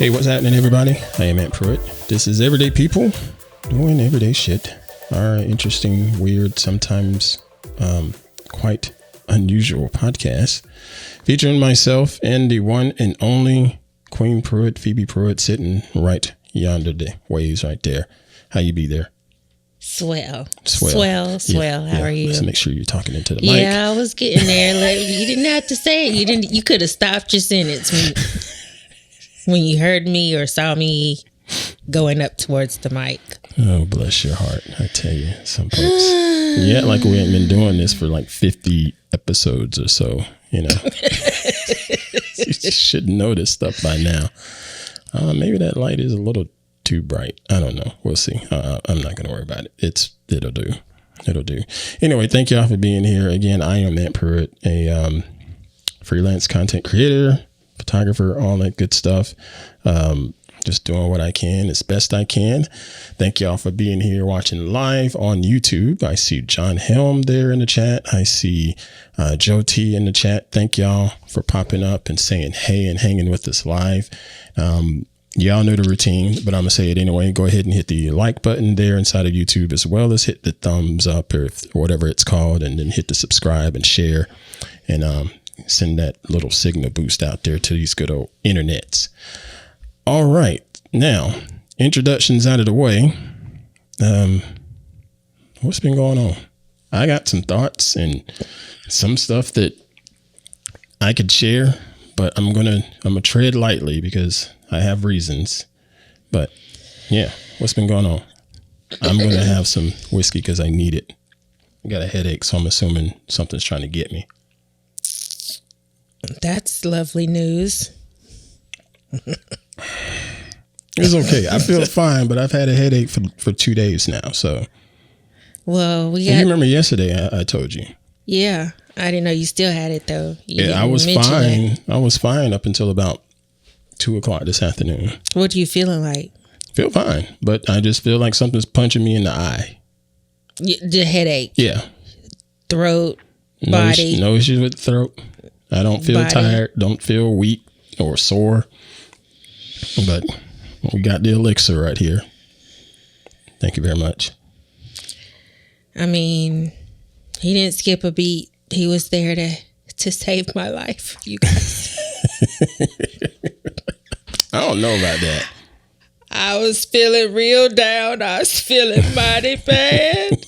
Hey, what's happening, everybody? I am Pruitt. This is Everyday People doing everyday shit. Our interesting, weird, sometimes quite unusual podcast featuring myself and the one and only Queen Pruitt, Phoebe Pruitt, sitting right yonder, the waves right there. How you be there? Swell. Yeah, How are you? Just make sure you're talking into the mic. Yeah, I was getting there. Like, you didn't have to say it. You could have stopped your sentence when you heard me or saw me going up towards the mic. Oh, bless your heart. I tell you, some folks. Yeah, like we haven't been doing this for like 50 episodes or so, you know. You should know this stuff by now. Maybe that light is a little too bright. I don't know. We'll see. I'm not going to worry about it. It'll do. Anyway, thank y'all for being here. Again, I am Matt Pruitt, a freelance content creator, photographer, all that good stuff. Just doing what I can as best I can. Thank y'all for being here watching live on YouTube. I see John Helm there in the chat. I see Joe T in the chat. Thank y'all for popping up and saying hey and hanging with us live. Y'all know the routine, but I'm going to say it anyway. Go ahead and hit the like button there inside of YouTube, as well as hit the thumbs up or whatever it's called, and then hit the subscribe and share, and send that little signal boost out there to these good old internets. All right. Now, introductions out of the way. What's been going on? I got some thoughts and some stuff that I could share, but I'm gonna tread lightly because I have reasons. But yeah, what's been going on? I'm going to have some whiskey because I need it. I got a headache, so I'm assuming something's trying to get me. That's lovely news. It's okay. I feel fine, but I've had a headache for 2 days now. So, well, you remember yesterday I told you. Yeah, I didn't know you still had it though. I was fine. I was fine up until about 2:00 this afternoon. What are you feeling like? Feel fine, but I just feel like something's punching me in the eye. The headache. Yeah. Throat, body. No issues with the throat. I don't feel tired. Don't feel weak or sore. But we got the elixir right here. Thank you very much. I mean, he didn't skip a beat. He was there to save my life, you guys. I don't know about that. I was feeling real down. I was feeling mighty bad.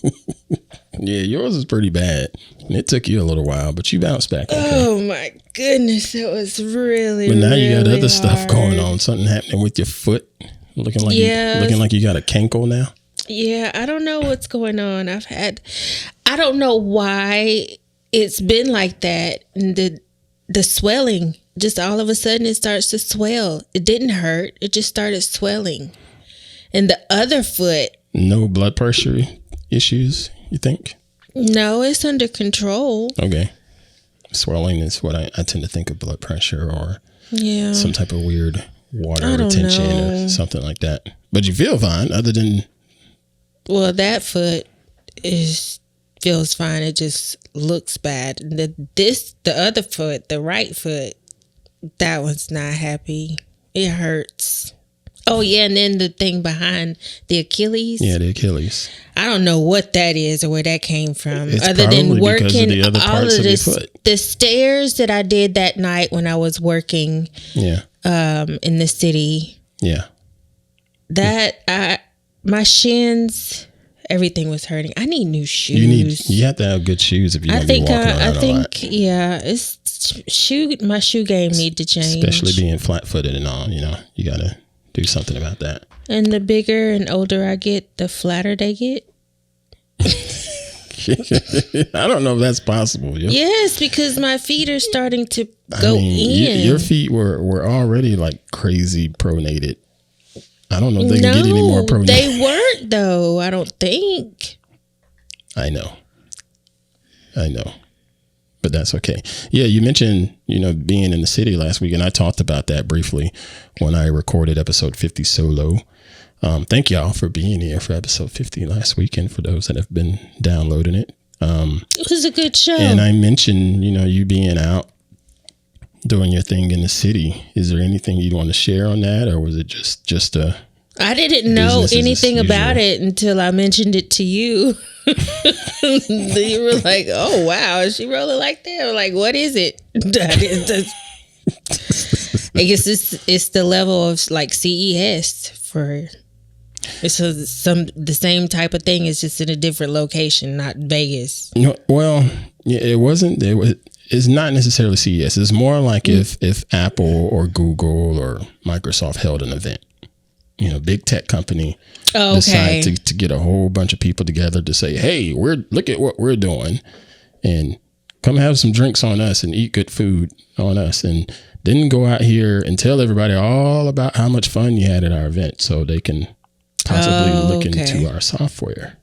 Yeah, yours is pretty bad. It took you a little while, but you bounced back. Okay. Oh my goodness, it was really. But now you got other hard stuff going on. Something happening with your foot, looking like you got a cankle now. Yeah, I don't know what's going on. I don't know why it's been like that. And the swelling, just all of a sudden it starts to swell. It didn't hurt. It just started swelling. And the other foot. No blood pressure issues, you think? No, it's under control. Okay. Swelling is what I tend to think of blood pressure or some type of weird water retention or something like that. But you feel fine other than... Well, that foot feels fine. It just looks bad. The other foot, the right foot, that one's not happy. It hurts. Oh yeah, and then the thing behind the Achilles. Yeah, the Achilles. I don't know what that is or where that came from. It's other than working because of the other parts of your foot. The stairs that I did that night when I was working. Yeah. In the city. Yeah. My shins, everything was hurting. I need new shoes. You have to have good shoes if you're going to be walking around a lot. Yeah, my shoe game need to change. Especially being flat-footed and all, you got to do something about that. And the bigger and older I get, the flatter they get. I don't know if that's possible. Yes, because my feet are starting to go in. Your feet were already like crazy pronated. I don't know if they can get any more pronated. They weren't though, I don't think. I know. But that's okay. Yeah, you mentioned, being in the city last week, and I talked about that briefly when I recorded episode 50 solo. Thank y'all for being here for episode 50 last weekend, for those that have been downloading it. It was a good show. And I mentioned, you being out doing your thing in the city. Is there anything you'd want to share on that, or was it just a? I didn't know anything about it until I mentioned it to you. You were like, "Oh wow, is she rolling like that?" I'm like, what is it? I guess it's the level of like CES for. It's the same type of thing. It's just in a different location, not Vegas. No, well, yeah, it wasn't. It's not necessarily CES. It's more like if Apple or Google or Microsoft held an event. Big tech company decide to get a whole bunch of people together to say, "Hey, look at what we're doing, and come have some drinks on us and eat good food on us," and then go out here and tell everybody all about how much fun you had at our event, so they can possibly look into our software.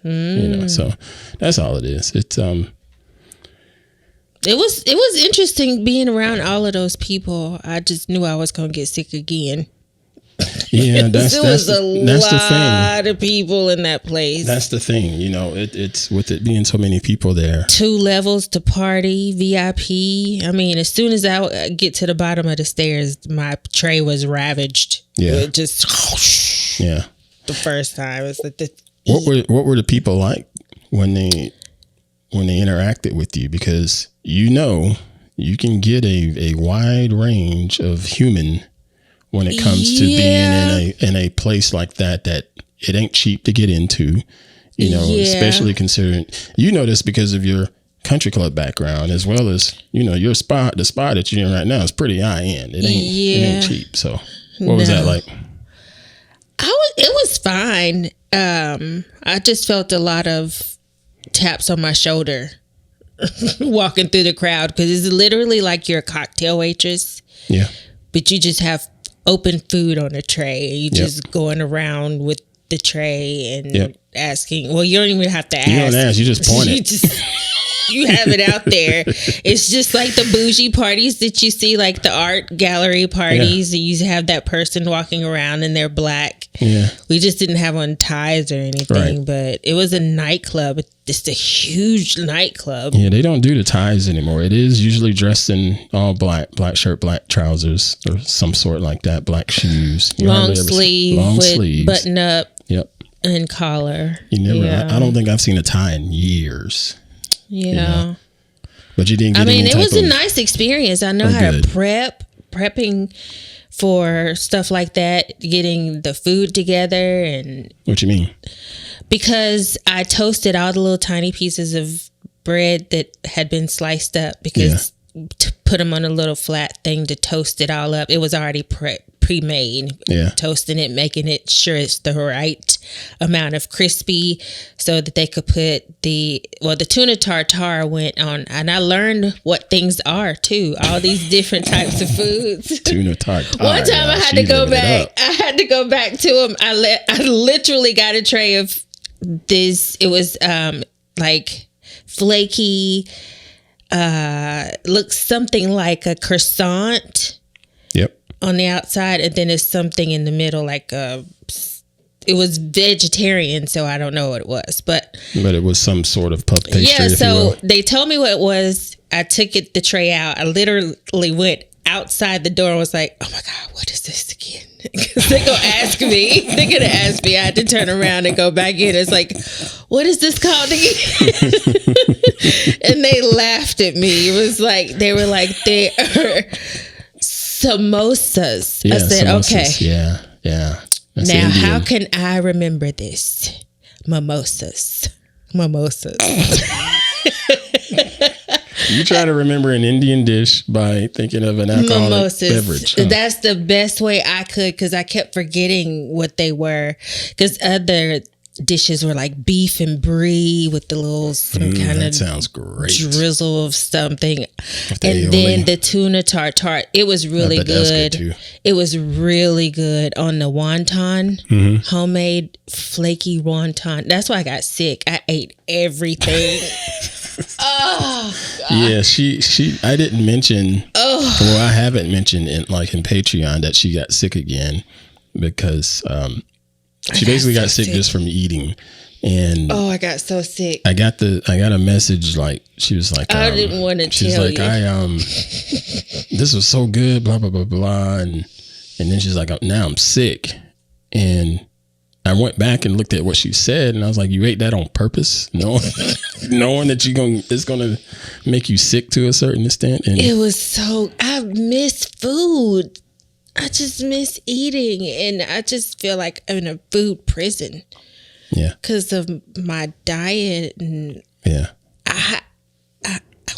So that's all it is. It's It was interesting being around all of those people. I just knew I was gonna get sick again. Yeah, there was a lot of people in that place. That's the thing, it's with it being so many people there. 2 levels to party, VIP. I mean, as soon as I get to the bottom of the stairs, my tray was ravaged. Yeah, it just the first time. It's like what were the people like when they interacted with you? Because you can get a wide range of human when it comes to being in a place like that it ain't cheap to get into, especially considering this because of your country club background, as well as the spot that you're in right now is pretty high end. It ain't cheap. So what was that like? It was fine. I just felt a lot of taps on my shoulder walking through the crowd, because it's literally like you're a cocktail waitress. Yeah. But you just have open food on a tray. You just going around with the tray and asking. Well, you don't even have to ask. You don't ask. You just point it. You have it out there. It's just like the bougie parties that you see, like the art gallery parties. Yeah. You have that person walking around and they're black. Yeah. We just didn't have on ties or anything, but it was a nightclub. It's a huge nightclub. Yeah, they don't do the ties anymore. It is usually dressed in all black shirt, black trousers, or some sort like that, black shoes. Long sleeves, button up. Yep. And collar. I don't think I've seen a tie in years. Yeah. But you didn't get it was a nice experience. I know how to prepping for stuff like that, getting the food together. And what you mean? Because I toasted all the little tiny pieces of bread that had been sliced up, because to put them on a little flat thing to toast it all up. It was already pre-made. Yeah. Toasting it, making it sure it's the right amount of crispy so that they could put the tuna tartare went on. And I learned what things are too. All these different types of foods. Tuna tartare. One time I had to go back. I had to go back to them. I literally got a tray of this. It was like flaky, looks something like a croissant. Yep. On the outside, and then there's something in the middle, like it was vegetarian, so I don't know what it was, but it was some sort of puff pastry. Yeah, so they told me what it was. I took the tray out. I literally went outside the door and was like, "Oh my God, what is this again?" Because they're gonna ask me. They're gonna ask me. I had to turn around and go back in. It's like, "What is this called again?" And they laughed at me. It was like they were like, "They are samosas." Yeah, I said, samosas. "Okay, yeah." That's now, Indian. how can I remember this? Mimosas. You try to remember an Indian dish by thinking of an alcoholic beverage. Huh? That's the best way I could, because I kept forgetting what they were. Because other dishes were like beef and brie with the little kind of sounds great drizzle of something, and then the tuna tartare. It was really good. It was really good on the wonton, homemade flaky wonton. That's why I got sick. I ate everything. Oh God. Yeah, she I didn't mention. Well, I haven't mentioned in Patreon that she got sick again, because she basically got sick just from eating, And I got so sick. I got a message, like, she was like, I didn't want to she's tell like, you. This was so good, blah, blah, blah, blah. And then she's like, now I'm sick. And I went back and looked at what she said, and I was like, you ate that on purpose? Knowing that it's going to make you sick to a certain extent? And it was I miss food. I just miss eating, and I just feel like I'm in a food prison. Yeah. Because of my diet. And yeah.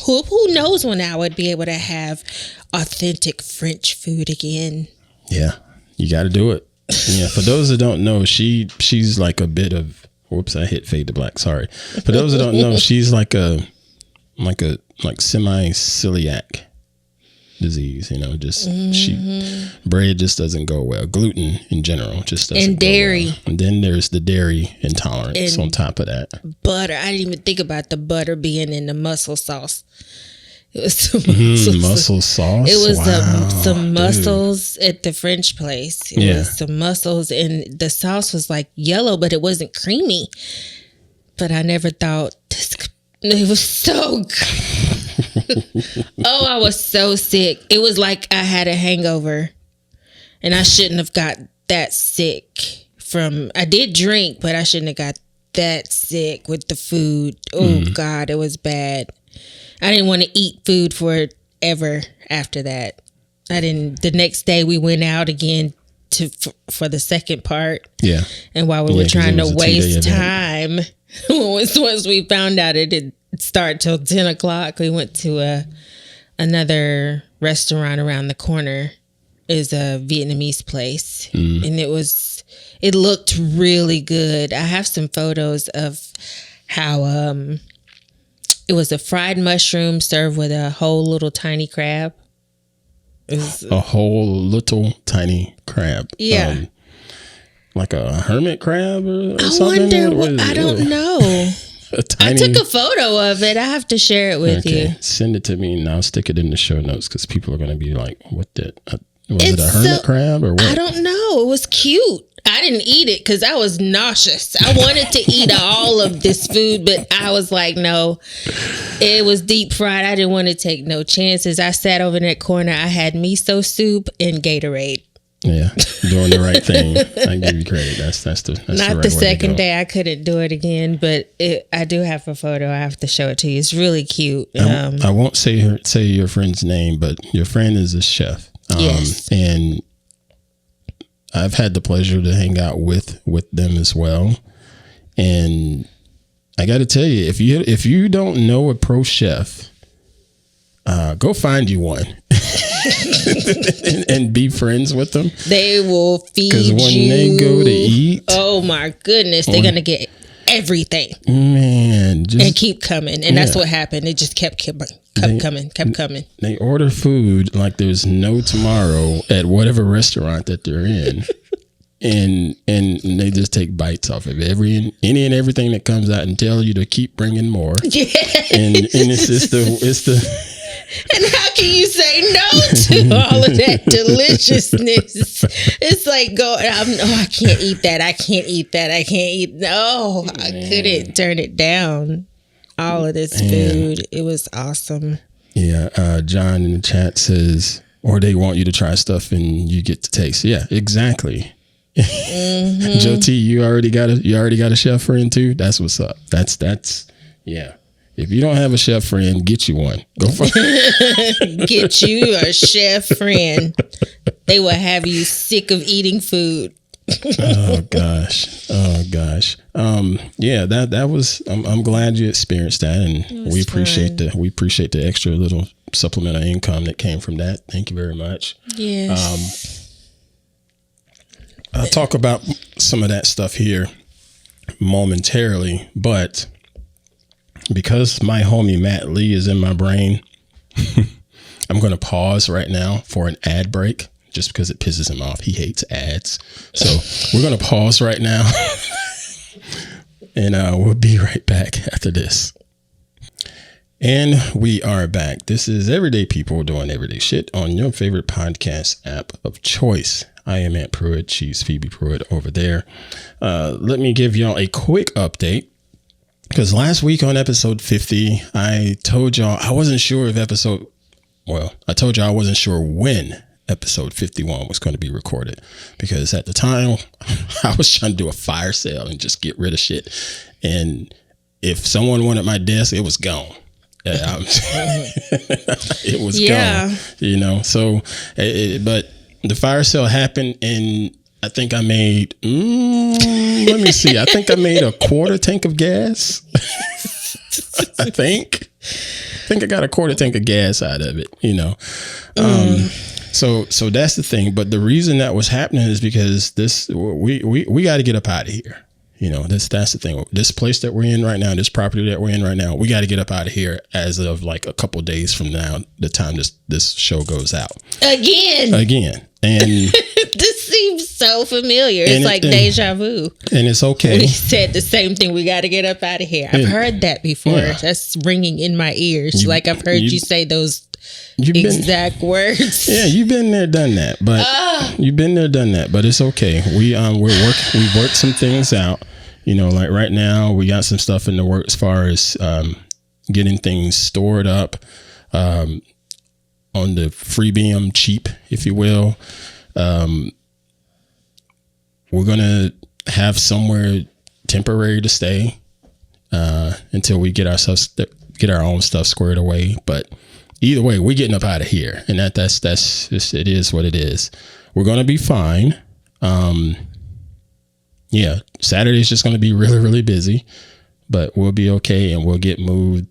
Who knows when I would be able to have authentic French food again. Yeah. You got to do it. Yeah. For those that don't know, she's like a bit of, whoops, I hit fade to black. Sorry. For those that don't know, she's like semi-celiac disease, just bread just doesn't go well. Gluten in general just doesn't and dairy go well. And then there's the dairy intolerance and on top of that. Butter. I didn't even think about the butter being in the mussel sauce. It was some mussel sauce. It was some mussels at the French place. It was some mussels, and the sauce was like yellow, but it wasn't creamy. But I never thought it was so good. I was so sick. It was like I had a hangover, and I shouldn't have got that sick I did drink, but I shouldn't have got that sick with the food. Oh God, it was bad. I didn't want to eat food forever after that. The next day we went out again for the second part. Yeah. And while we were trying to waste time, once we found out it didn't start till 10 o'clock, we went to another restaurant around the corner. Is a Vietnamese place. And it looked really good. I have some photos of how it was a fried mushroom served with a whole little tiny crab. A whole little tiny crab. Yeah. Like a hermit crab or something? I don't know. I took a photo of it. I have to share it with you. Send it to me and I'll stick it in the show notes because people are going to be like, what the... Was it a hermit crab or what? I don't know. It was cute. I didn't eat it because I was nauseous. I wanted to eat all of this food, but I was like, no. It was deep fried. I didn't want to take no chances. I sat over in that corner. I had miso soup and Gatorade. Yeah, doing the right thing. I give you credit. That's the not right the second day. I couldn't do it again, but I do have a photo. I have to show it to you. It's really cute. I won't say your friend's name, but your friend is a chef. Yes. And I've had the pleasure to hang out with them as well. And I got to tell you, if you don't know a pro chef, go find you one and be friends with them. They will feed you. Because when they go to eat, oh my goodness, they're gonna get everything, man, and keep coming. And that's what happened. It just kept coming. They order food like there's no tomorrow at whatever restaurant that they're in. And they just take bites off of any and everything that comes out and tell you to keep bringing more. Yeah. And it's the and how can you say no to all of that deliciousness? It's like I can't eat that. I can't eat that. I can't eat. No, I couldn't turn it down. All of this food. It was awesome. Yeah. John in the chat says, or they want you to try stuff and you get to taste. Yeah, exactly. Mm-hmm. Joe T, you already got a chef friend too. That's what's up. That's yeah. If you don't have a chef friend, get you one. Go for it. Get you a chef friend. They will have you sick of eating food. Oh gosh. Yeah, that was. I'm glad you experienced that, and we appreciate the extra little supplemental income that came from that. Thank you very much. Yes. I'll talk about some of that stuff here momentarily, but because my homie Matt Lee is in my brain, I'm going to pause right now for an ad break just because it pisses him off. He hates ads. So we're going to pause right now and we'll be right back after this. And we are back. This is Everyday People Doing Everyday Shit on your favorite podcast app of choice. I am at Pruitt. She's Phoebe Pruitt over there. Let me give y'all a quick update. Because last week on episode 50, I told y'all I wasn't sure if I told y'all I wasn't sure when episode 51 was going to be recorded. Because at the time, I was trying to do a fire sale and just get rid of shit. And if someone wanted my desk, it was gone. It was gone, so, but the fire sale happened and I think I made, let me see. I think I made a quarter tank of gas. I think I got a quarter tank of gas out of it, So that's the thing. But the reason that was happening is because we got to get up out of here. That's the thing. This place that we're in right now, this property that we're in right now, we got to get up out of here as of like a couple of days from now, the time this show goes out. Again. And this seems so familiar. It's like deja vu. And it's okay. We said the same thing. We got to get up out of here. I've heard that before. Yeah. That's ringing in my ears. I've heard you say those exact words. Yeah, you've been there, done that. But you've been there, done that. But it's okay. We worked some things out. Like right now, we got some stuff in the work as far as getting things stored up. On the freemium cheap, if you will. We're going to have somewhere temporary to stay until we get our own stuff squared away. But either way, we're getting up out of here. And that's just, it is what it is. We're going to be fine. Saturday is just going to be really, really busy, but we'll be okay and we'll get moved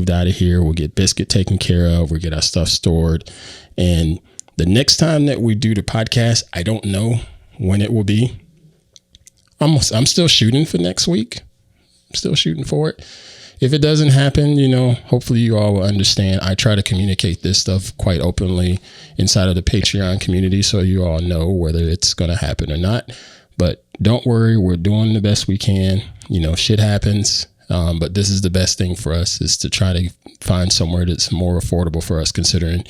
out of here. We'll get Biscuit taken care of. We'll get our stuff stored. And the next time that we do the podcast, I don't know when it will be. I'm still shooting for next week. I'm still shooting for it. If it doesn't happen, hopefully you all will understand. I try to communicate this stuff quite openly inside of the Patreon community so you all know whether it's going to happen or not. But don't worry, we're doing the best we can. Shit happens. But this is the best thing for us is to try to find somewhere that's more affordable for us, considering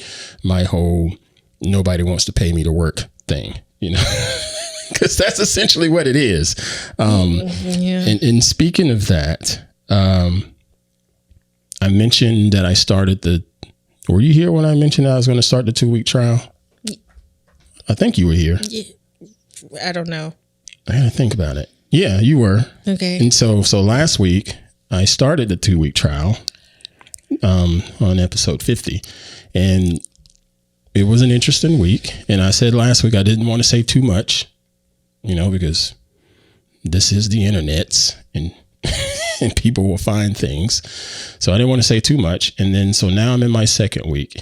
my whole nobody wants to pay me to work thing, because that's essentially what it is. And speaking of that, I mentioned that I started were you here when I mentioned I was going to start the 2-week trial? I think you were here. Yeah. I don't know. I got to think about it. Yeah, you were. Okay. And so last week I started the 2-week trial on episode 50, and it was an interesting week. And I said last week I didn't want to say too much, because this is the internets and and people will find things. So I didn't want to say too much. And then so now I'm in my second week.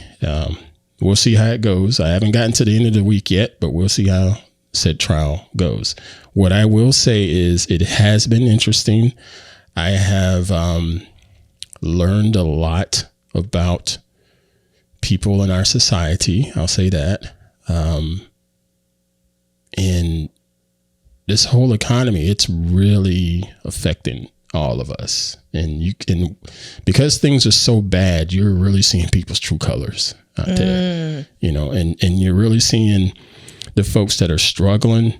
We'll see how it goes. I haven't gotten to the end of the week yet, but we'll see how said trial goes. What I will say is it has been interesting. I have learned a lot about people in our society. I'll say that. And this whole economy, it's really affecting all of us. And because things are so bad, you're really seeing people's true colors out there, and you're really seeing the folks that are struggling.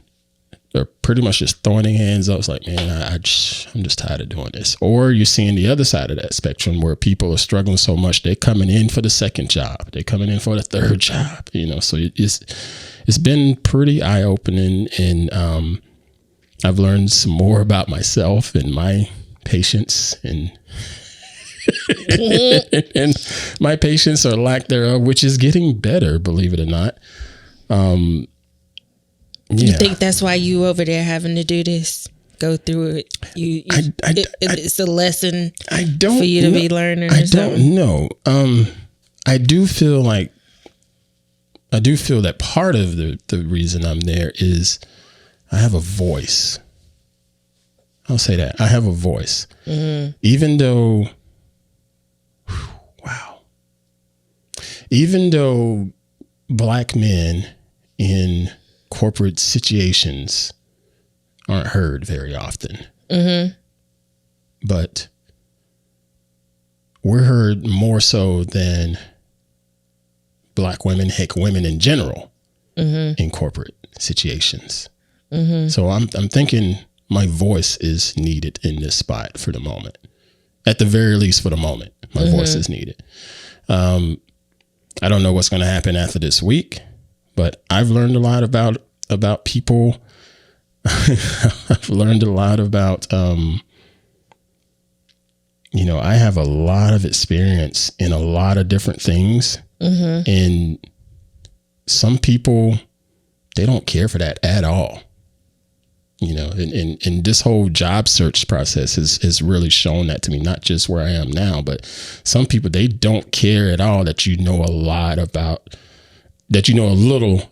They're pretty much just throwing their hands up. It's like, man, I'm just tired of doing this. Or you're seeing the other side of that spectrum where people are struggling so much, they're coming in for the second job. They're coming in for the third job, so it's been pretty eye-opening. And I've learned some more about myself and my patience and and my patience or lack thereof, which is getting better, believe it or not. You think that's why you over there having to do this? Go through it. It's a lesson for you to be learning. I don't know. I do feel that part of the reason I'm there is I have a voice. I'll say that. I have a voice. Mm-hmm. Even though Black men in corporate situations aren't heard very often, but we're heard more so than Black women, heck, women in general in corporate situations. So I'm thinking my voice is needed in this spot for the moment. At the very least, for the moment, my voice is needed. I don't know what's going to happen after this week, but I've learned a lot about people. I've learned a lot about, I have a lot of experience in a lot of different things. And some people, they don't care for that at all. And this whole job search process has really shown that to me, not just where I am now, but some people, they don't care at all that you know a little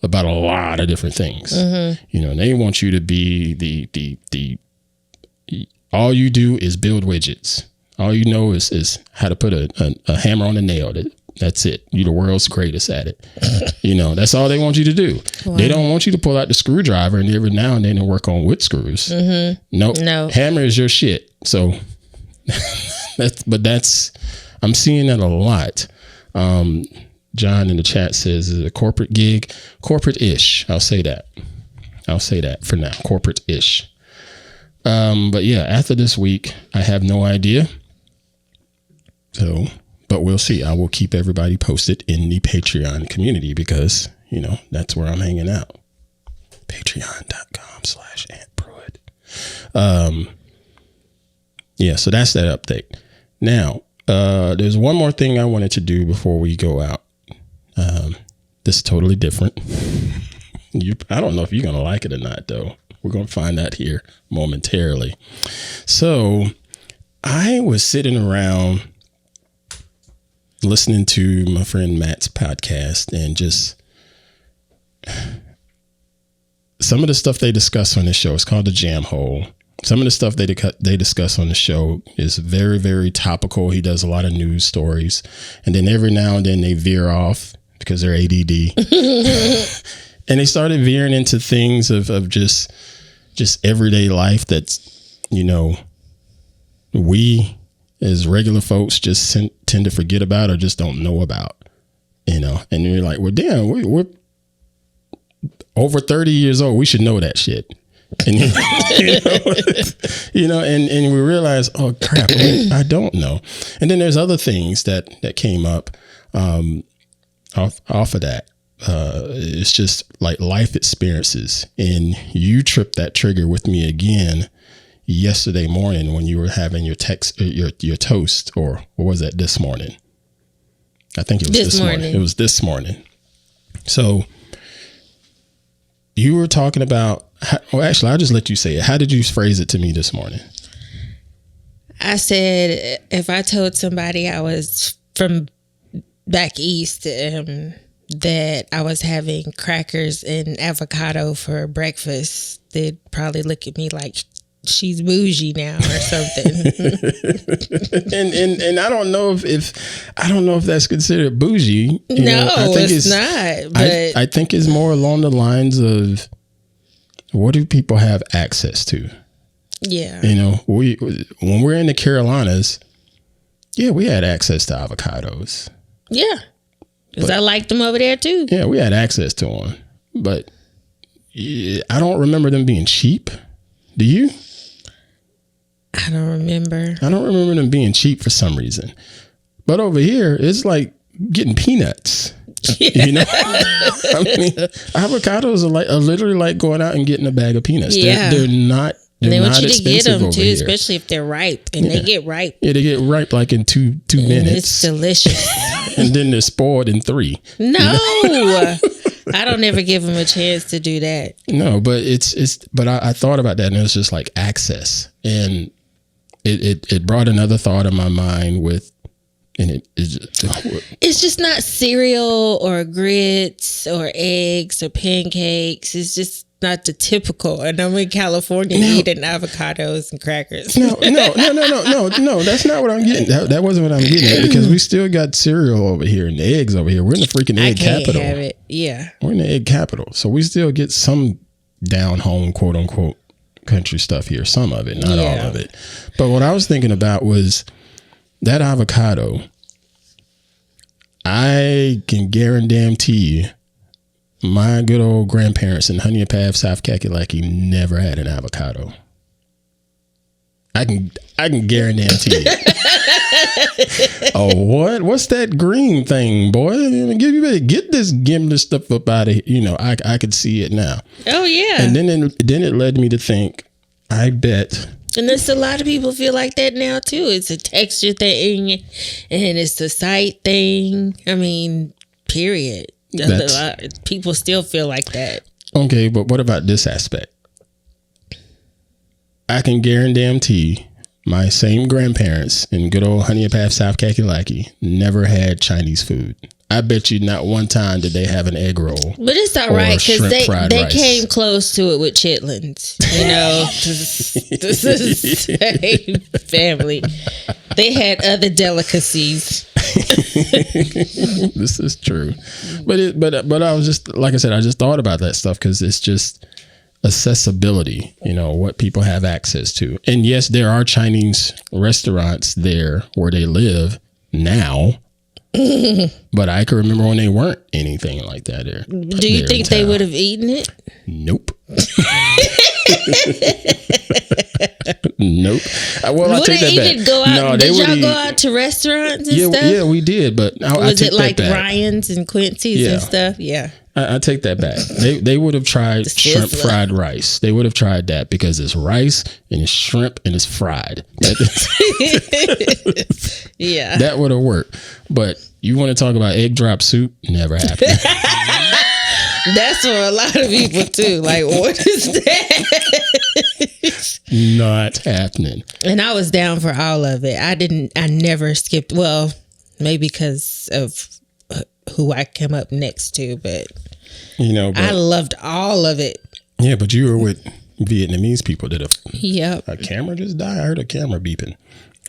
about a lot of different things. And they want you to be the all you do is build widgets. All you know is how to put a hammer on a nail. That's it. You're the world's greatest at it. That's all they want you to do. Wow. They don't want you to pull out the screwdriver and every now and then and work on wood screws. Nope. No. Hammer is your shit. So I'm seeing that a lot. John in the chat says, is it a corporate gig? Corporate-ish. I'll say that for now. Corporate-ish. But yeah, after this week, I have no idea. But we'll see. I will keep everybody posted in the Patreon community because, that's where I'm hanging out. Patreon.com/AntPruitt. Yeah, so that's that update. Now, there's one more thing I wanted to do before we go out. This is totally different. I don't know if you're going to like it or not, though. We're going to find out here momentarily. So I was sitting around listening to my friend Matt's podcast and just some of the stuff they discuss on this show. It's called The Jam Hole. Some of the stuff they discuss on the show is very, very topical. He does a lot of news stories. And then every now and then they veer off because they're ADD. And they started veering into things of just everyday life that's, we as regular folks just tend to forget about or just don't know about, and you're like, well, damn, we're over 30 years old. We should know that shit. And, and we realize, oh crap, I don't know. And then there's other things that came up off of that. It's just like life experiences. And you tripped that trigger with me again yesterday morning when you were having your toast, or what was that this morning? I think it was this morning. It was this morning. So you were talking about, actually, I'll just let you say it. How did you phrase it to me this morning? I said, if I told somebody I was from back east, that I was having crackers and avocado for breakfast, they'd probably look at me like she's bougie now or something. and I don't know if that's considered bougie. It's not. But I think it's more along the lines of, what do people have access to? Yeah. When we're in the Carolinas, we had access to avocados. Yeah. Because I liked them over there too. Yeah, we had access to them. But I don't remember them being cheap. Do you? I don't remember. I don't remember them being cheap for some reason. But over here, it's like getting peanuts. I mean, avocados are literally like going out and getting a bag of peanuts. Yeah. They're not. They want you to get them too, here. Especially if they're ripe, and they get ripe. Yeah, they get ripe like in two minutes. It's delicious. And then they're spoiled in 3. No, I don't ever give them a chance to do that. No, but but I thought about that, and it was just like access, and it brought another thought in my mind with, and it's just not cereal or grits or eggs or pancakes. It's just not the typical. And I'm in California eating avocados and crackers. No. That's not what I'm getting. That wasn't what I'm getting at, because we still got cereal over here and the eggs over here. We're in the freaking egg capital. Have it. Yeah. We're in the egg capital. So we still get some down home, quote unquote, country stuff here. Some of it, not all of it. But what I was thinking about was that avocado. I can guarantee you, my good old grandparents in Honea Path, South Kakalaki never had an avocado. I can guarantee it. Oh, what? What's that green thing, boy? You better get this gimlet stuff up out of here. I could see it now. Oh yeah. And then it led me to think, I bet. And there's a lot of people feel like that now too. It's a texture thing, and it's a sight thing. I mean, period. People still feel like that. Okay, but what about this aspect? I can guarantee my same grandparents in good old Honea Path, South Kakalaki never had Chinese food. I bet you not one time did they have an egg roll. But it's all right because they came close to it with chitlins. This is the same family. They had other delicacies. This is true, but I was just, like I said, I just thought about that stuff because it's just accessibility, what people have access to. And yes, there are Chinese restaurants there where they live now, but I can remember when they weren't anything like that there. Do you think they would have eaten it? Nope. Nope. Well, would they even go out? No, did y'all go out to restaurants and stuff? Yeah, we did. But was it like Ryan's and Quincy's and stuff? Yeah. I take that back. They would have tried shrimp fried rice. They would have tried that because it's rice and it's shrimp and it's fried. Yeah. That would have worked. But you want to talk about egg drop soup? Never happened. That's for a lot of people too. Like, what is that? Not happening. And I was down for all of it. I never skipped. Well, maybe because of who I came up next to, but I loved all of it. Yeah, but you were with Vietnamese people. Did a camera just die? I heard a camera beeping.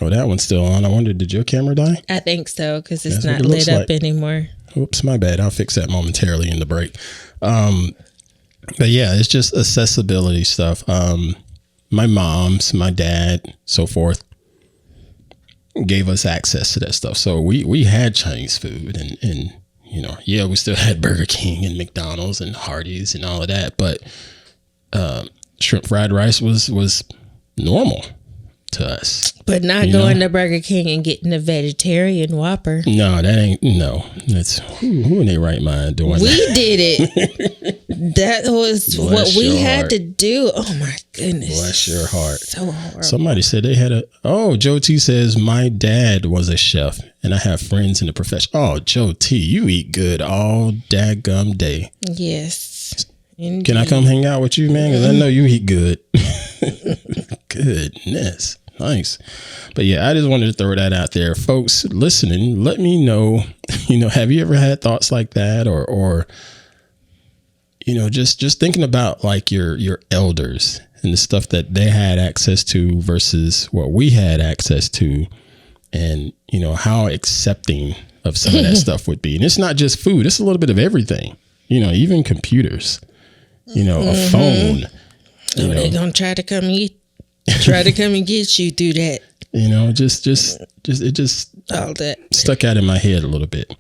Oh, that one's still on. I wonder, did your camera die? I think so, because it's not lit up anymore. Oops, my bad. I'll fix that momentarily in the break. But yeah, it's just accessibility stuff. My mom's, my dad, so forth, gave us access to that stuff. So we had Chinese food and we still had Burger King and McDonald's and Hardee's and all of that. But shrimp fried rice was normal to us. But not going to Burger King and getting a vegetarian Whopper. No, that ain't. No, that's who in their right mind doing that. We did it. That was what we had to do. Oh my goodness. Bless your heart. So horrible. Somebody said they had Joe T says, my dad was a chef and I have friends in the profession. Oh, Joe T, you eat good all daggum day. Yes. Indeed. Can I come hang out with you, man? Because I know you eat good. Goodness. Nice. But yeah, I just wanted to throw that out there. Folks listening, let me know, have you ever had thoughts like that or just thinking about like your elders and the stuff that they had access to versus what we had access to, and how accepting of some of that stuff would be. And it's not just food, it's a little bit of everything, even computers, a phone. They're going to try to come and get you through that. It just all that stuck out in my head a little bit.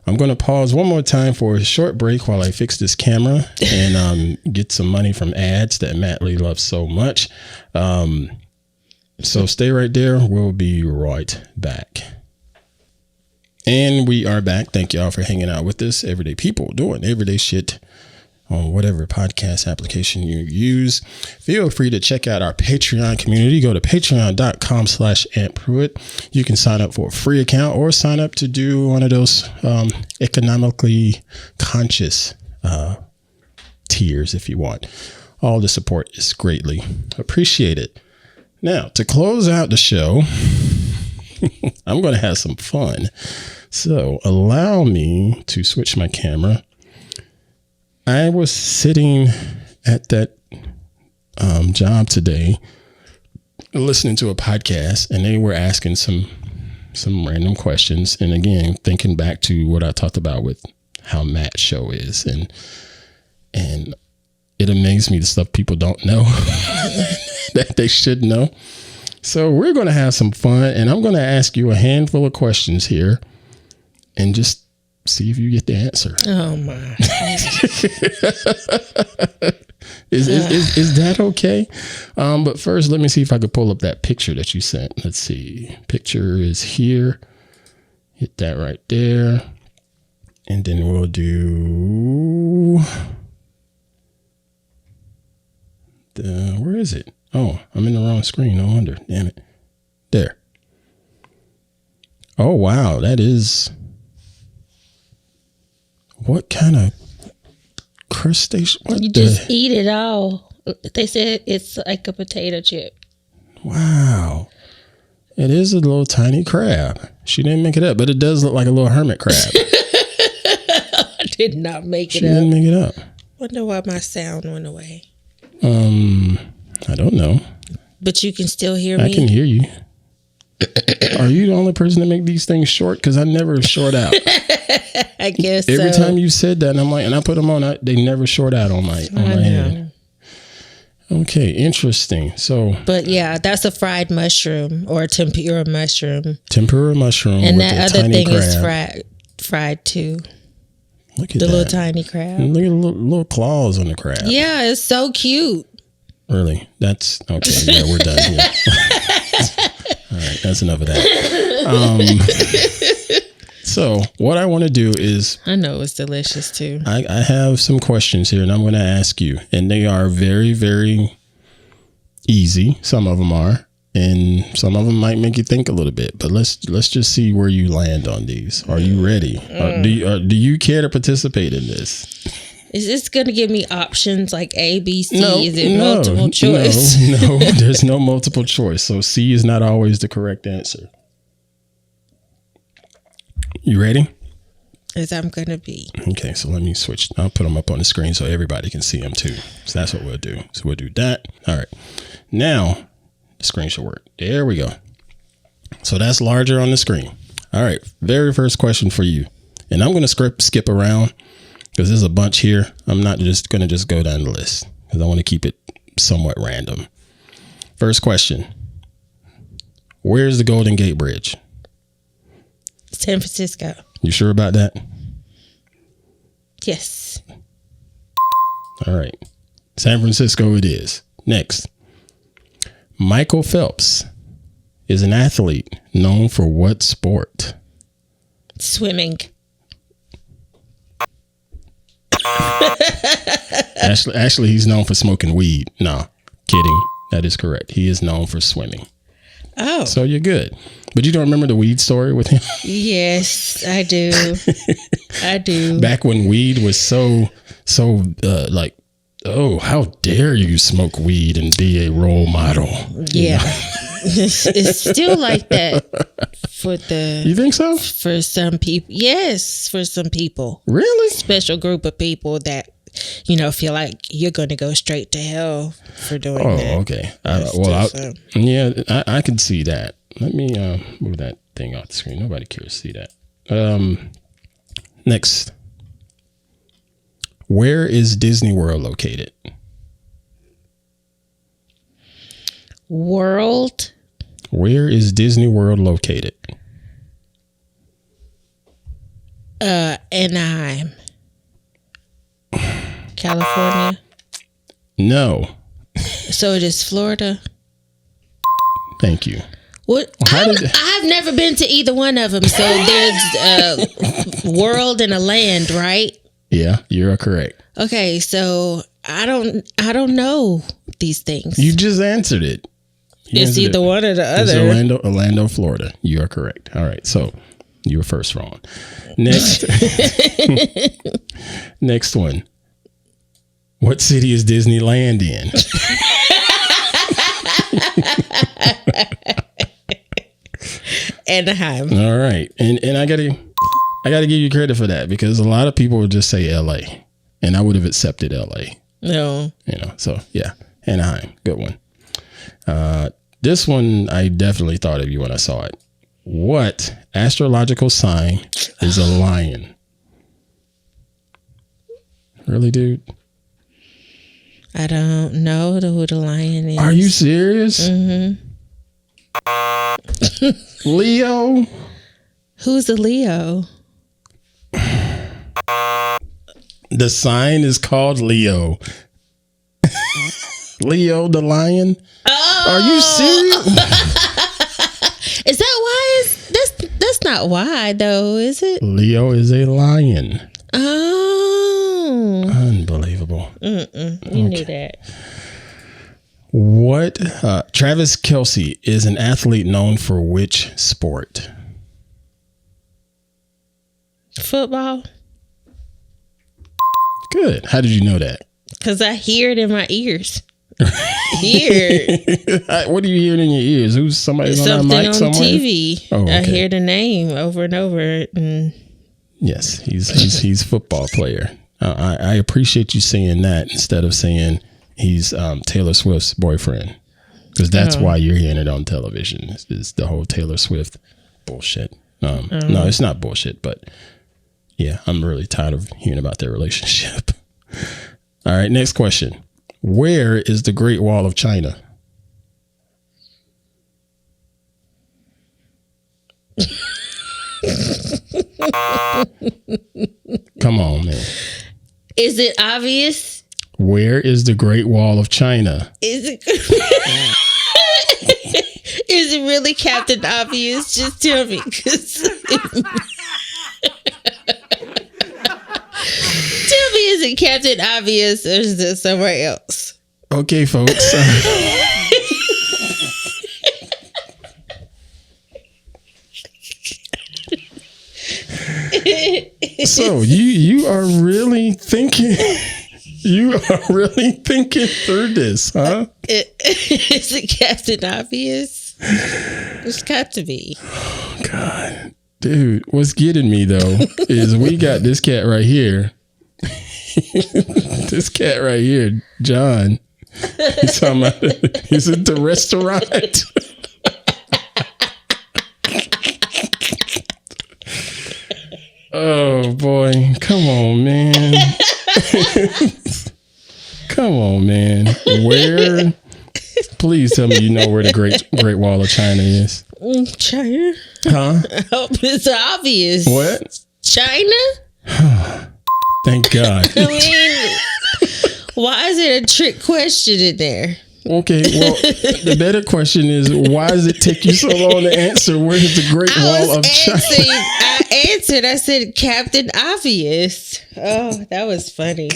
I'm going to pause one more time for a short break while I fix this camera and get some money from ads that Matt Lee loves so much. So stay right there. We'll be right back. And we are back. Thank y'all for hanging out with us. Everyday people doing everyday shit on whatever podcast application you use. Feel free to check out our Patreon community. Go to patreon.com/Aunt Pruitt. You can sign up for a free account or sign up to do one of those economically conscious tiers if you want. All the support is greatly appreciated. Now, to close out the show, I'm going to have some fun. So allow me to switch my camera. I was sitting at that job today, listening to a podcast, and they were asking some random questions. And again, thinking back to what I talked about with how Matt's show is, and it amazed me the stuff people don't know that they should know. So we're going to have some fun, and I'm going to ask you a handful of questions here, and just see if you get the answer. Oh my. Is that okay? But first, let me see if I could pull up that picture that you sent. Let's see. Picture is here. Hit that right there. And then we'll do where is it? Oh, I'm in the wrong screen. No wonder. Damn it. There. Oh, wow. That is, what kind of crustacean? What You just eat it all. They said it's like a potato chip. Wow. It is a little tiny crab. She didn't make it up, but it does look like a little hermit crab. I did not make it She up. didn't make it up. Wonder why my sound went away. I don't know. But you can still hear me? I can hear you. Are you the only person to make these things short? Because I never short out. I guess Every so. time you said that, and I'm like, and I put them on, they never short out on my head. Okay, interesting. So, but yeah, that's a fried mushroom or a tempura mushroom. Tempura mushroom, and with that the other tiny thing crab. is fried too. Look at the that. little tiny crab. And look at the little claws on the crab. Yeah, it's so cute. Really? That's okay. Yeah, we're done here. All right, that's enough of that. So what I want to do is, I know it's delicious too. I have some questions here, and I'm going to ask you, and they are very, very easy. Some of them are, and some of them might make you think a little bit. But let's just see where you land on these. Are you ready? Do you care to participate in this? Is this going to give me options like A, B, C? No, Is it multiple choice? No, there's no multiple choice. So C is not always the correct answer. You ready? As I'm going to be. Okay, so let me switch. I'll put them up on the screen so everybody can see them too. So that's what we'll do. So we'll do that. All right. Now, the screen should work. There we go. So that's larger on the screen. All right. Very first question for you. And I'm going to skip around because there's a bunch here. I'm not just going to just go down the list because I want to keep it somewhat random. First question. Where's the Golden Gate Bridge? San Francisco. You sure about that? Yes. All right. San Francisco it is. Next. Michael Phelps is an athlete known for what sport? Swimming. Actually, he's known for smoking weed. No, kidding. That is correct. He is known for swimming. Oh. So you're good. But you don't remember the weed story with him? Yes, I do. I do. Back when weed was so like, oh, how dare you smoke weed and be a role model? Yeah. It's still like that for the. You think so? For some people. Yes, for some people. Really? Special group of people that, feel like you're going to go straight to hell for doing that. Oh, okay. Yeah, I can see that. Let me move that thing off the screen. Nobody cares to see that. Next. Where is Disney World located? World? Where is Disney World located? Anaheim. California? No. So it is Florida? Thank you. What? I've never been to either one of them. So there's a world and a land, right? Yeah, you're correct. Okay, so I don't know these things. You just answered it. It's either one or the other. It's Orlando, Florida. You are correct. All right, so you were first wrong. Next, next one. What city is Disneyland in? Anaheim. All right, and I gotta give you credit for that because a lot of people would just say L.A. and I would have accepted L.A. No, So yeah, Anaheim, good one. This one I definitely thought of you when I saw it. What astrological sign is a lion? Really, dude? I don't know who the lion is. Are you serious? Mm-hmm. Leo? Who's a Leo? The sign is called Leo. Leo the lion. Oh, are you serious? Is that why? That's not why though, is it? Leo is a lion. Oh, Unbelievable. You knew that. What? Travis Kelce is an athlete known for which sport? Football. Good. How did you know that? Because I hear it in my ears. Here. What are you hearing in your ears? Who's somebody's on Something that mic on somewhere? TV. Oh, okay. I hear the name over and over. And Yes, he's a football player. I appreciate you saying that instead of saying he's Taylor Swift's boyfriend, because that's why you're hearing it on television. Is the whole Taylor Swift bullshit? No, it's not bullshit, but yeah, I'm really tired of hearing about their relationship. All right, next question. Where is the Great Wall of China? Come on, man. is it obvious? Where is the Great Wall of China? Is it is it really Captain Obvious? Just tell me. 'Cause tell me, is it Captain Obvious or is it somewhere else? Okay, folks. So you are really thinking through this, huh? Is it Captain Obvious? It's got to be. Oh, God. Dude, what's getting me though is we got this cat right here. This cat right here, John. He's talking about he's at the restaurant. Oh boy, come on, man. Come on, man. Where? Please tell me you know where the Great Wall of China is. China? Huh? I hope it's obvious. What? China? Thank God. I mean, why is there a trick question in there? Okay, well, the better question is, why does it take you so long to answer where is the Great Wall of China? I answered. I said Captain Obvious. Oh, that was funny.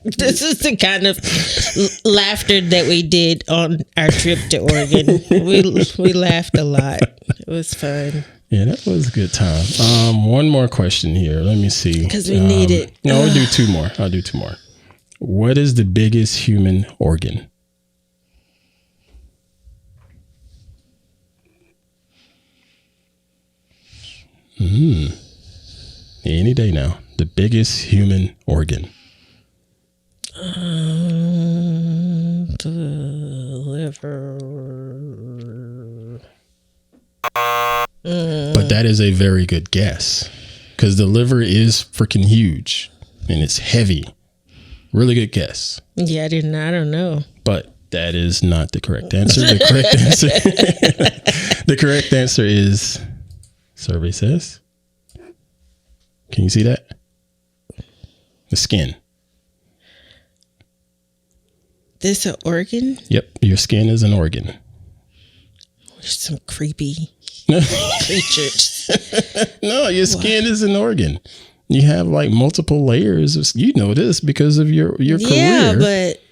This is the kind of laughter that we did on our trip to Oregon. We laughed a lot. It was fun. Yeah, that was a good time. One more question here. Let me see. Because we need it. No, I'll do two more. What is the biggest human organ? Any day now. The biggest human organ. The liver. But that is a very good guess, because the liver is freaking huge and it's heavy. Really good guess. Yeah, I don't know. But that is not the correct answer. The correct answer is, survey says, can you see that? The skin. This an organ? Yep, your skin is an organ. There's some creepy creatures. No, your skin is an organ. You have like multiple layers. You know this because of your career. Yeah, but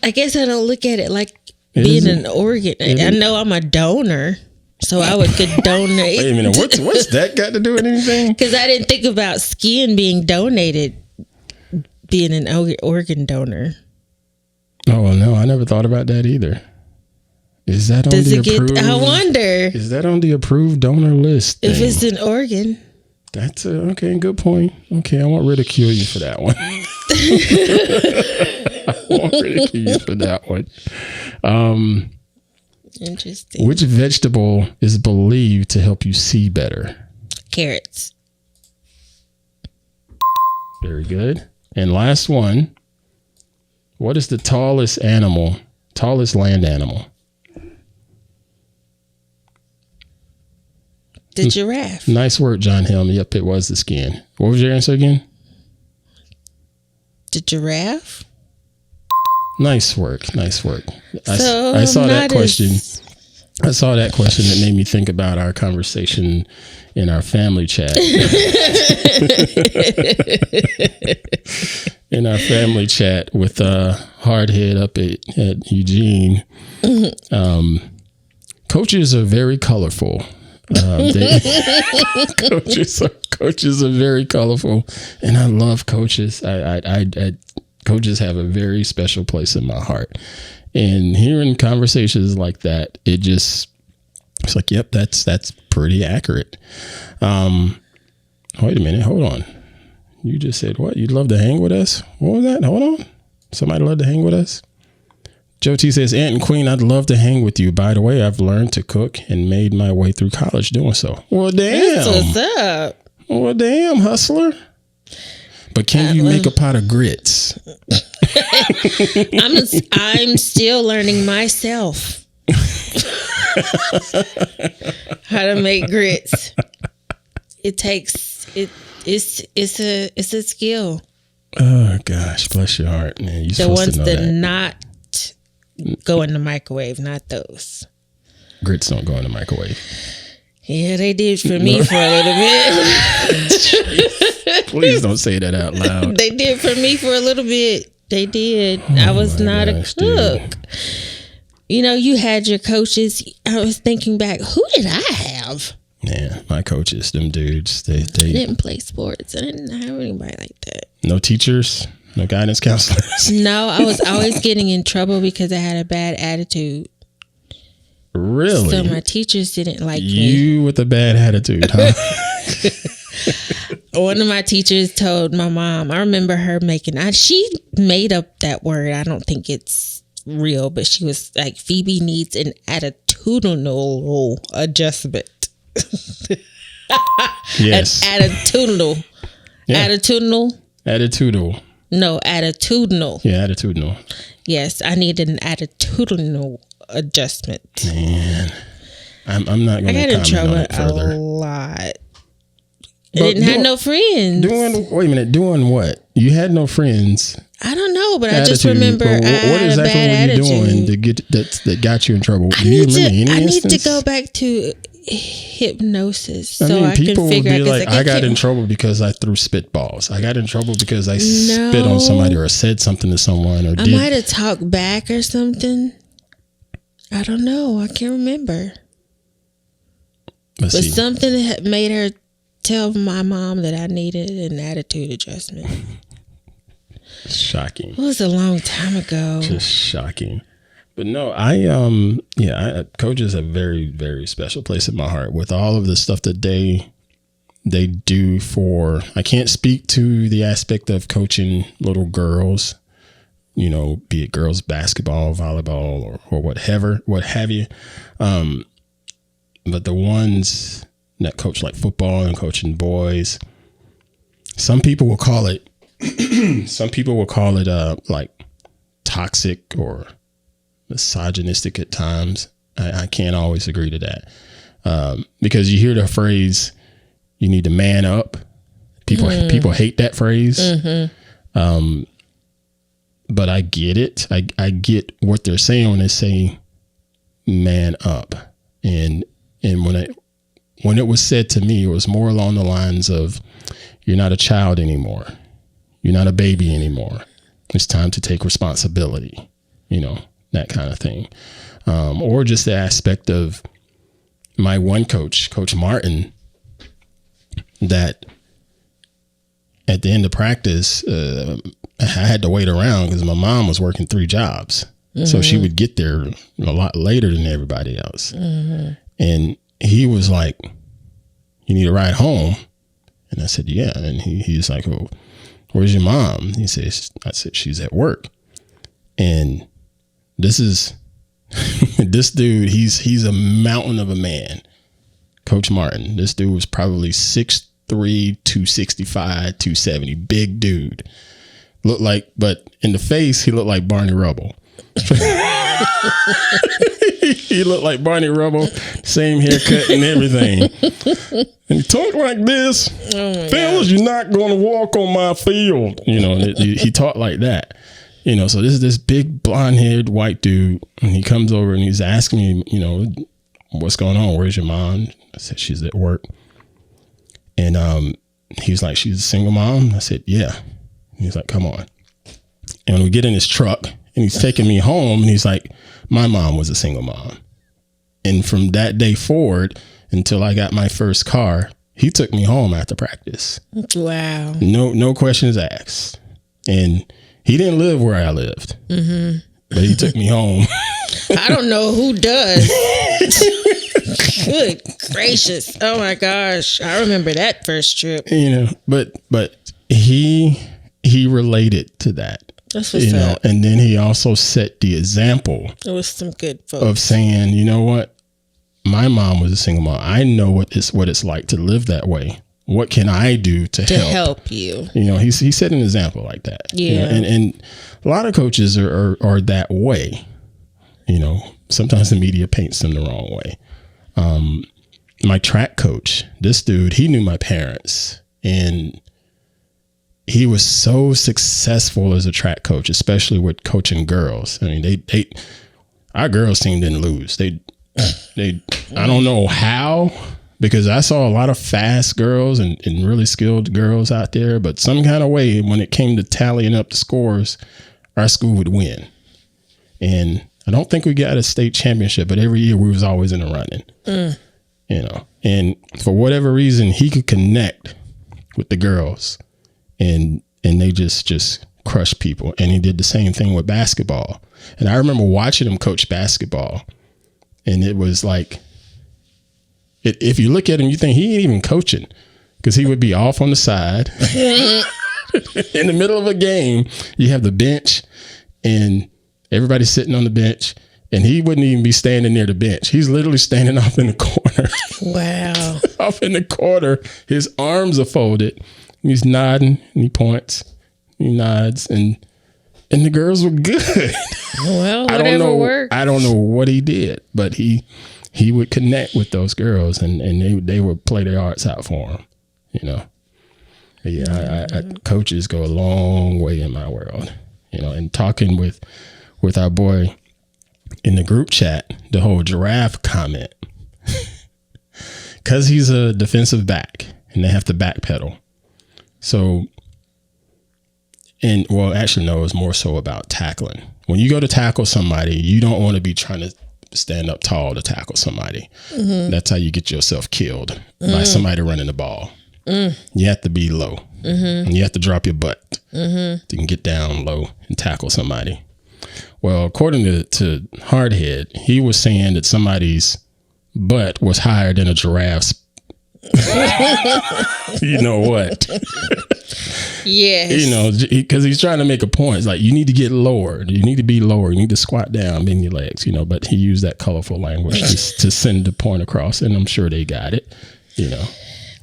I guess I don't look at it like being an organ. I know I'm a donor, so I could donate. Wait a minute, what's that got to do with anything? Because I didn't think about skin being donated, being an organ donor. Oh well, no, I never thought about that either. Is that on the approved? I wonder. Is that on the approved donor list thing? If it's an organ. That's okay. Good point. Okay, I won't ridicule you for that one. I won't ridicule you for that one. Interesting. Which vegetable is believed to help you see better? Carrots. Very good. And last one. What is the tallest land animal? The giraffe. Nice work, John Helm. Yep, it was the skin. What was your answer again? the giraffe. Nice work. So I saw that question. as- I saw that question that made me think about our conversation in our family chat. In our family chat with Hardhead up at Eugene. Coaches are very colorful. Coaches are very colorful, and I love coaches. Coaches have a very special place in my heart. And hearing conversations like that, it's like, yep, that's pretty accurate. Wait a minute, hold on. You just said what? You'd love to hang with us? What was that? Hold on. Somebody love to hang with us? Joe T says, Aunt and Queen, I'd love to hang with you. By the way, I've learned to cook and made my way through college doing so. Well, damn. That's what's up. Well, damn, hustler. But can you make a pot of grits? I'm still learning myself how to make grits. It takes it. It's a skill. Oh gosh, bless your heart, man. You The supposed ones to know that that. not go in the microwave, not those. Grits don't go in the microwave. Yeah, they did for me for a little bit. Please don't say that out loud. They did for me for a little bit. They did. I was not gosh, a cook. You know, you had your coaches. I was thinking back, who did I have? Yeah, my coaches, them dudes, they I didn't play sports. I didn't have anybody like that. no teachers, no guidance counselors. No, I was always getting in trouble because I had a bad attitude. Really? So my teachers didn't like me. You with a bad attitude, huh? One of my teachers told my mom, I remember her she made up that word. I don't think it's real, but she was like, Phoebe needs an attitudinal adjustment. Yes. An attitudinal. Yeah. Attitudinal? No, attitudinal. Yeah, attitudinal. Yes, I need an attitudinal adjustment. Man, I'm not I going got to in comment trouble on it a further. lot. I didn't have no friends. Wait a minute, doing what? You had no friends. I don't know, but I just Attitude. remember Well, I had a bad were you doing attitude. that got you in trouble? I Do you need remember any I need instance? to go back to hypnosis so I mean, people can would figure be out. 'Cause like, I got in trouble because I threw spitballs. I got in trouble because I spit on somebody or said something to someone or I might have talked back or something. I don't know. I can't remember. Let's But see. something had made her tell my mom that I needed an attitude adjustment. Shocking. It was a long time ago. Just shocking. But no, coaches have a very, very special place in my heart with all of the stuff that they do for, I can't speak to the aspect of coaching little girls, you know, be it girls basketball, volleyball, or what have you. But the ones that coach like football and coaching boys, some people will call it like toxic or misogynistic at times. I can't always agree to that. Because you hear the phrase, you need to man up. People hate that phrase. But I get it. I get what they're saying when they say man up. And when it was said to me, it was more along the lines of, you're not a child anymore. You're not a baby anymore. It's time to take responsibility, you know, that kind of thing. Or just the aspect of my one coach, Coach Martin, that at the end of practice, I had to wait around because my mom was working 3 jobs. So she would get there a lot later than everybody else. And he was like, you need a ride home? And I said, yeah. And he's like, well, where's your mom? I said, she's at work. And this is, this dude, he's a mountain of a man. Coach Martin, this dude was probably 6'3", 265, 270, big dude. Looked like, but in the face, he looked like Barney Rubble. He looked like Barney Rubble, same haircut and everything. And he talked like this. Oh Fellas, you're not going to walk on my field. You know, and he talked like that. You know, so this is this big blonde-haired white dude, and he comes over and he's asking me, you know, what's going on? Where's your mom? I said, she's at work. And he was like, she's a single mom? I said, yeah. He's like, come on. And we get in his truck, and he's taking me home, and he's like, my mom was a single mom. And from that day forward until I got my first car, he took me home after practice. Wow. No questions asked. And he didn't live where I lived, but he took me home. I don't know who does. Good gracious. Oh my gosh. I remember that first trip. You know, but he related to that. That's what's up. And then he also set the example. It was some good folks. Of saying, you know what? My mom was a single mom. I know what it's like to live that way. What can I do to help you? You know, he set an example like that. Yeah. You know, and a lot of coaches are that way. You know, sometimes the media paints them the wrong way. My track coach, this dude, he knew my parents, and he was so successful as a track coach, especially with coaching girls. I mean, our girls team didn't lose. They I don't know how, because I saw a lot of fast girls and really skilled girls out there, but some kind of way, when it came to tallying up the scores, our school would win. And I don't think we got a state championship, but every year we was always in the running. You know, and for whatever reason, he could connect with the girls, and they just crushed people. And he did the same thing with basketball. And I remember watching him coach basketball, and it was like, if you look at him, you think he ain't even coaching, because he would be off on the side. In the middle of a game, you have the bench and everybody's sitting on the bench, and he wouldn't even be standing near the bench. He's literally standing off in the corner. Wow. Off in the corner. His arms are folded. He's nodding, and he points. He nods, and the girls were good. Well, whatever worked. I don't know what he did, but he would connect with those girls, and they would play their hearts out for him, you know. But yeah, coaches go a long way in my world, you know. And talking with our boy in the group chat, the whole giraffe comment, because he's a defensive back and they have to backpedal. So, actually, no, it's more so about tackling. When you go to tackle somebody, you don't want to be trying to stand up tall to tackle somebody. That's how you get yourself killed by somebody running the ball. You have to be low, and you have to drop your butt to get down low and tackle somebody. Well, according to Hardhead, he was saying that somebody's butt was higher than a giraffe's. You know what? Yes. You know, because he's trying to make a point. It's like, you need to get lower. You need to be lower. You need to squat down, bend your legs, you know. But he used that colorful language to send the point across, and I'm sure they got it, you know.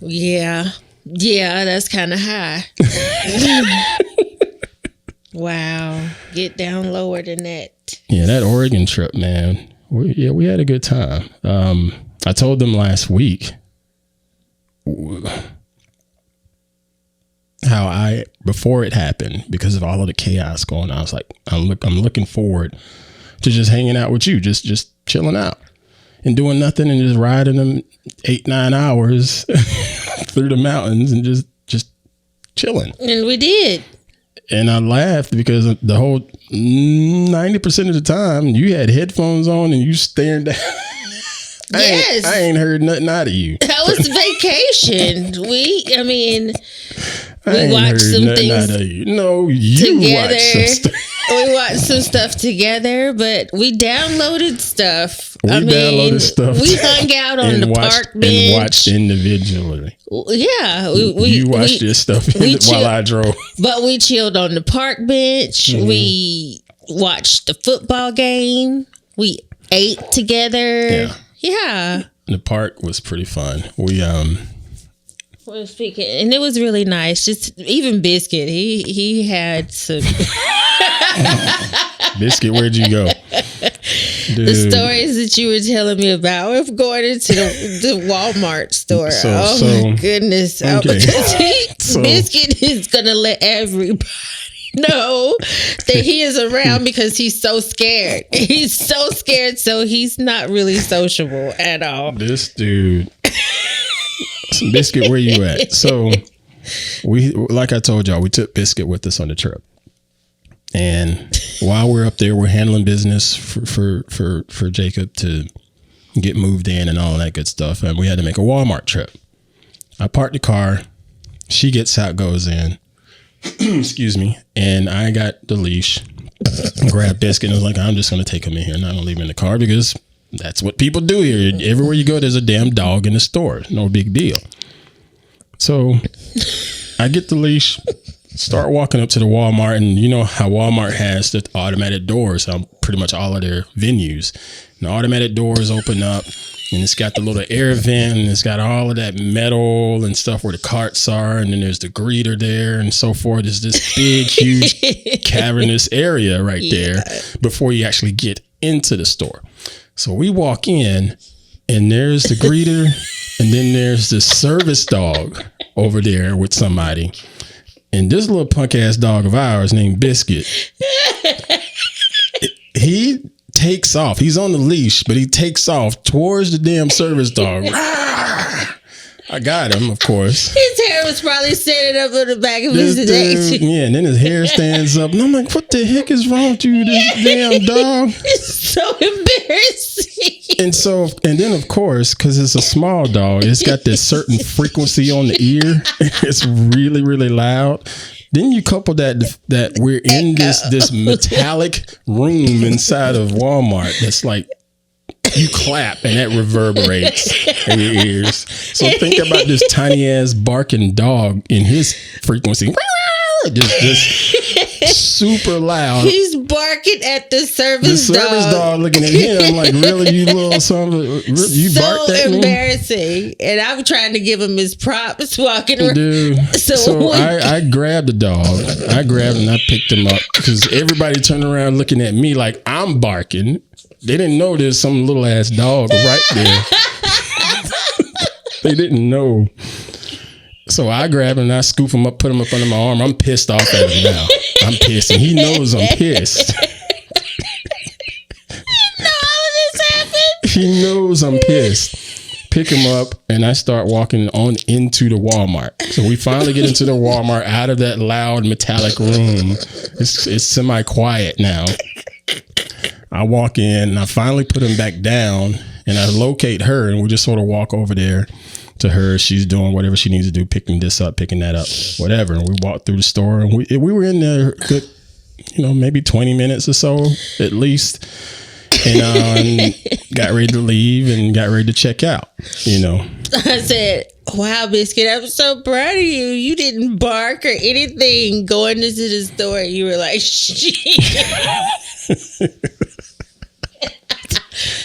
Yeah, that's kind of high. Wow. Get down lower than that. Yeah, that Oregon trip, man. We had a good time. I told them last week how before it happened, because of all of the chaos going on, I was like, I'm looking forward to just hanging out with you, just chilling out and doing nothing and just riding them 8-9 hours through the mountains and just chilling. And we did. And I laughed because the whole 90% of the time you had headphones on and you staring down. Yes. I ain't heard nothing out of you. That was vacation. We watched some things No, you together. Watched some stuff. We watched some stuff together, but we downloaded stuff. Downloaded stuff. We hung out on the park bench. And watched individually. Yeah. You watched your stuff while I drove. But we chilled on the park bench. Mm-hmm. We watched the football game. We ate together. Yeah. The park was pretty fun. We speaking, and it was really nice. Just even Biscuit, he had some. Biscuit, where'd you go? The stories that you were telling me about of going into the Walmart store. My goodness. Okay. Because Biscuit is going to let everybody know that he is around because he's so scared. He's so scared, so he's not really sociable at all. This dude. Biscuit, where you at? So we, like I told y'all, we took Biscuit with us on the trip. And while we're up there, we're handling business for Jacob to get moved in and all that good stuff. And we had to make a Walmart trip. I parked the car. She gets out, goes in. Excuse me. And I got the leash, grabbed Biscuit, and I was like, I'm just going to take him in here. I'm not going to leave him in the car because that's what people do here. Everywhere you go, there's a damn dog in the store. No big deal. So I get the leash, start walking up to the Walmart, and you know how Walmart has the automatic doors on pretty much all of their venues. And the automatic doors open up, and it's got the little air vent, and it's got all of that metal and stuff where the carts are, and then there's the greeter there and so forth. There's this big, huge, cavernous area right there before you actually get into the store. So we walk in, and there's the greeter, and then there's the service dog over there with somebody. And this little punk ass dog of ours named Biscuit, he takes off. He's on the leash, but he takes off towards the damn service dog. I got him, of course. His hair was probably standing up on the back of his neck. Yeah, and then his hair stands up. And I'm like, what the heck is wrong with you, this damn dog? It's so embarrassing. And then, of course, because it's a small dog, it's got this certain frequency on the ear. It's really, really loud. Then you couple that we're in this metallic room inside of Walmart that's like, you clap and that reverberates in your ears. So think about this tiny ass barking dog in his frequency. Just super loud. He's barking at the service dog. The service dog looking at him. I'm like, really, you little son of a... You so barked at me? Embarrassing. And I'm trying to give him his props walking around. Dude. So I grabbed the dog. I grabbed him and I picked him up because everybody turned around looking at me like I'm barking. They didn't know there's some little ass dog right there. They didn't know. So I grab him and I scoop him up, put him up under my arm. I'm pissed off at him now. I'm pissed. And he knows I'm pissed. You know all of this happened? He knows I'm pissed. Pick him up and I start walking on into the Walmart. So we finally get into the Walmart out of that loud metallic room. It's semi-quiet now. I walk in and I finally put him back down and I locate her and we just sort of walk over there to her. She's doing whatever she needs to do, picking this up, picking that up, whatever. And we walked through the store and we were in there good, maybe 20 minutes or so at least. And got ready to leave and got ready to check out, I said, wow, Biscuit, I'm so proud of you. You didn't bark or anything going into the store. You were like, shit.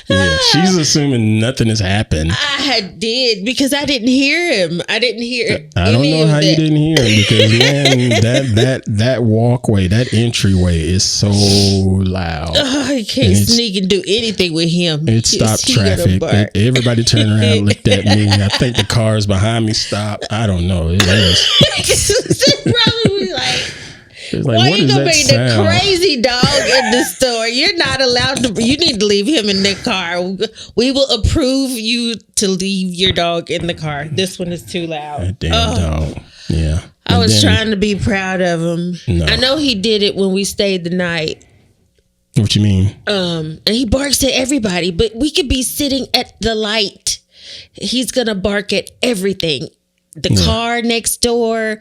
Yeah, she's assuming nothing has happened. I did because I didn't hear him. I didn't hear. I don't know how you didn't hear him because man, that walkway, that entryway is so loud. Oh, you can't sneak and do anything with him. It stopped traffic. Everybody turned around, and looked at me. I think the cars behind me stopped. I don't know. It was probably like. Why you gonna bring the crazy dog in the store? You're not allowed to. You need to leave him in the car. We will approve you to leave your dog in the car. This one is too loud. That damn dog. Yeah. I was trying to be proud of him. No. I know he did it when we stayed the night. What you mean? And he barks at everybody, but we could be sitting at the light. He's gonna bark at everything. The car next door.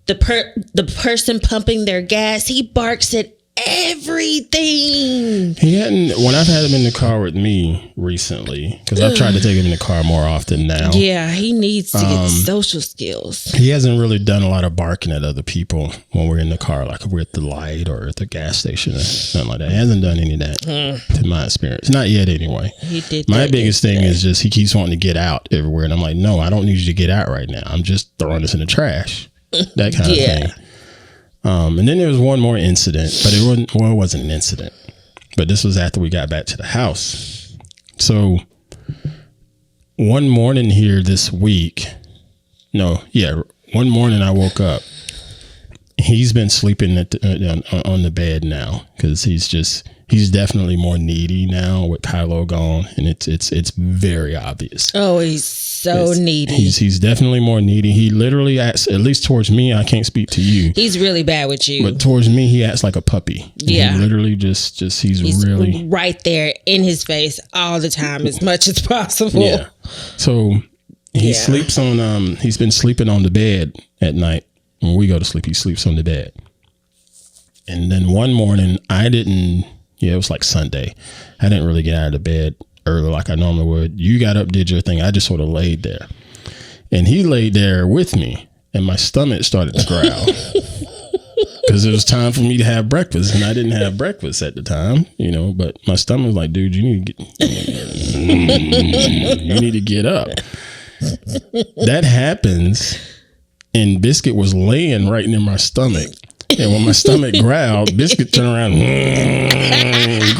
The person pumping their gas, he barks at everything. He hadn't, when I've had him in the car with me recently, because I've tried to take him in the car more often now. Yeah, he needs to get social skills. He hasn't really done a lot of barking at other people when we're in the car, like if we're at the light or at the gas station or something like that. He hasn't done any of that, to my experience. Not yet, anyway. He did. My biggest thing is just he keeps wanting to get out everywhere. And I'm like, no, I don't need you to get out right now. I'm just throwing this in the trash. That kind of thing. And then there was one more incident, but it wasn't an incident. But this was after we got back to the house. So one morning here this week, one morning I woke up. He's been sleeping on the bed now because he's definitely more needy now with Kylo gone, and it's very obvious. Oh, he's so needy. He's definitely more needy. He literally acts, at least towards me. I can't speak to you. He's really bad with you, but towards me, he acts like a puppy. Yeah, he literally he's really right there in his face all the time, as much as possible. Yeah. So he sleeps on. He's been sleeping on the bed at night. When we go to sleep, he sleeps on the bed. And then one morning, it was like Sunday. I didn't really get out of the bed early like I normally would. You got up, did your thing. I just sort of laid there. And he laid there with me, and my stomach started to growl. Because it was time for me to have breakfast, and I didn't have breakfast at the time, but my stomach was like, dude, you need to get up. That happens. And Biscuit was laying right near my stomach. And when my stomach growled, Biscuit turned around and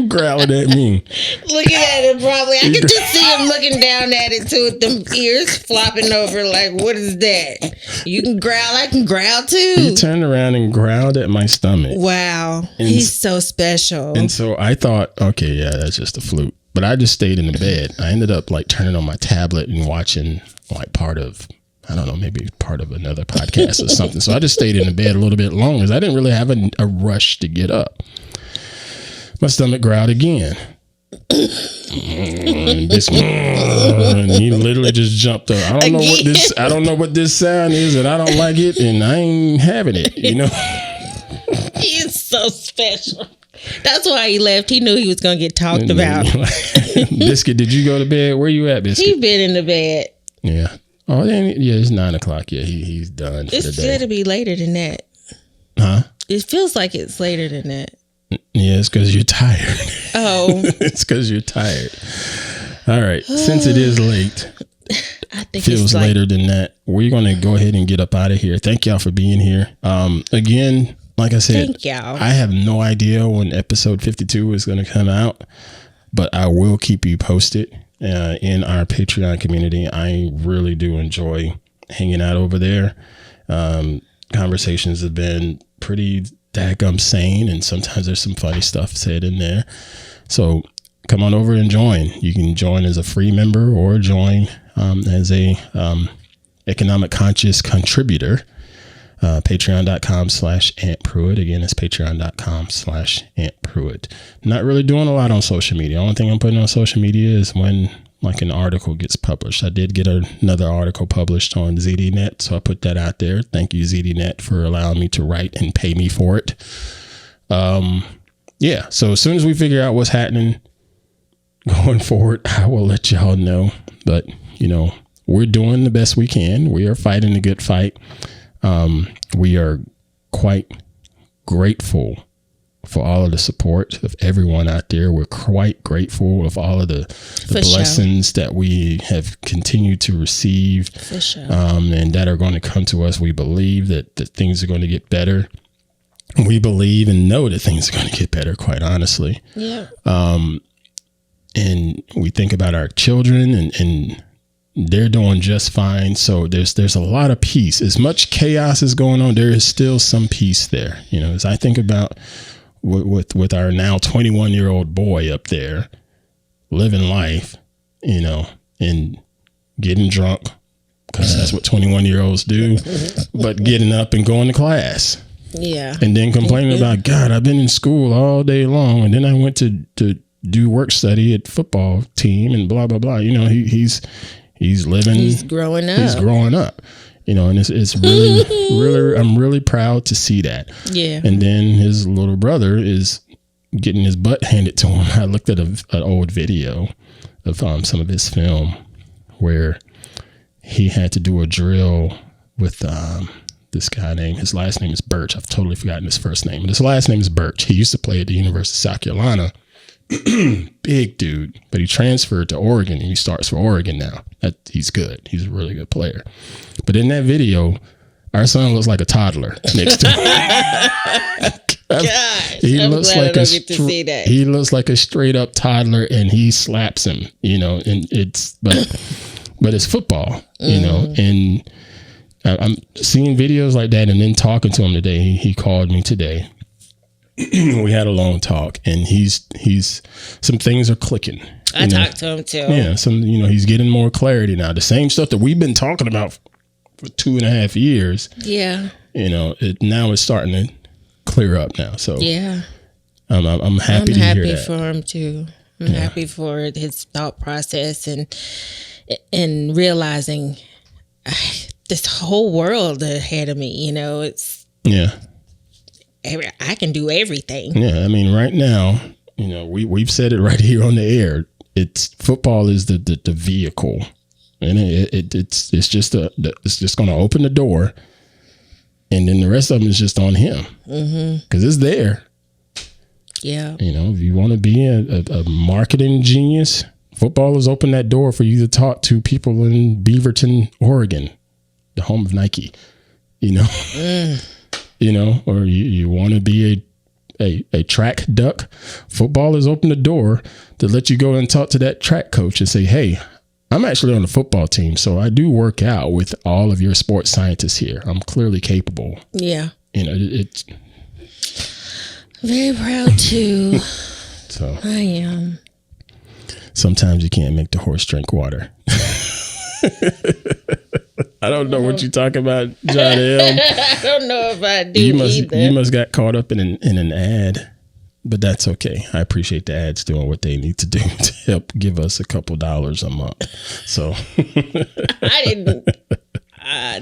growled at me. Looking at it probably. I could just see him looking down at it too with them ears flopping over like, what is that? You can growl, I can growl too. He turned around and growled at my stomach. Wow. He's so special. And so I thought, okay, yeah, that's just a fluke. But I just stayed in the bed. I ended up like turning on my tablet and watching like part of another podcast or something. So I just stayed in the bed a little bit longer because I didn't really have a rush to get up. My stomach growled again. And he literally just jumped up. I don't know what this sound is, and I don't like it, and I ain't having it, He is so special. That's why he left. He knew he was going to get talked about. Biscuit, did you go to bed? Where you at, Biscuit? He been in the bed. Yeah. Oh, yeah, it's 9:00. Yeah, he's done for the day. It's going to be later than that. Huh? It feels like it's later than that. Yeah, it's because you're tired. Oh. It's because you're tired. All right. Since it is late, I think feels later than that. We're going to go ahead and get up out of here. Thank y'all for being here. Again, like I said, thank y'all. I have no idea when episode 52 is going to come out, but I will keep you posted. In our Patreon community, I really do enjoy hanging out over there. Conversations have been pretty daggum sane, and sometimes there's some funny stuff said in there. So come on over and join. You can join as a free member or join as a economic conscious contributor. Patreon.com/Aunt Pruitt. Again, it's patreon.com/Aunt Pruitt. Not really doing a lot on social media. Only thing I'm putting on social media is when like an article gets published. I did get another article published on ZDNet, so I put that out there. Thank you, ZDNet, for allowing me to write and pay me for it. Yeah, so as soon as we figure out what's happening going forward, I will let y'all know. But, we're doing the best we can. We are fighting a good fight. We are quite grateful for all of the support of everyone out there. We're quite grateful of all of the blessings that we have continued to receive, and that are going to come to us. We believe that things are going to get better. We believe and know that things are going to get better, quite honestly. Yeah. And we think about our children and they're doing just fine. So there's a lot of peace. As much chaos is going on, there is still some peace there. As I think about with our now 21-year-old boy up there living life, and getting drunk, because that's what 21-year-olds do, but getting up and going to class. Yeah. And then complaining about, God, I've been in school all day long, and then I went to do work study at football team and blah, blah, blah. He's living. He's growing up. And it's really, really, I'm really proud to see that. Yeah. And then his little brother is getting his butt handed to him. I looked at an old video of some of his film where he had to do a drill with this guy his last name is Birch. I've totally forgotten his first name, but his last name is Birch. He used to play at the University of South Carolina. Big dude, but he transferred to Oregon and he starts for Oregon now. He's good. He's a really good player. But in that video, our son looks like a toddler next to him. God. He I'm looks glad like I don't get to see that. He looks like a straight up toddler, and he slaps him. And but it's football, and I'm seeing videos like that, and then talking to him today. He called me today. We had a long talk, and he's some things are clicking. I talked to him too. Yeah, he's getting more clarity now. The same stuff that we've been talking about for 2.5 years. Yeah. Now it's starting to clear up now. So yeah, I'm happy to hear that. I'm happy for him too. I'm happy for his thought process and realizing this whole world ahead of me. It's I can do everything. Yeah, I mean, right now, we've said it right here on the air. Football is the vehicle, and it's just going to open the door, and then the rest of them is just on him because it's there. Yeah, if you want to be a marketing genius, football has opened that door for you to talk to people in Beaverton, Oregon, the home of Nike. Or you want to be a track duck. Football has opened the door to let you go and talk to that track coach and say, hey, I'm actually on the football team, so I do work out with all of your sports scientists here. I'm clearly capable. Yeah. It's very proud too. So I am. Sometimes you can't make the horse drink water. I don't know what you're talking about, John L. I don't know if I do either. You must got caught up in an ad, but that's okay. I appreciate the ads doing what they need to do to help give us a couple dollars a month. So I didn't.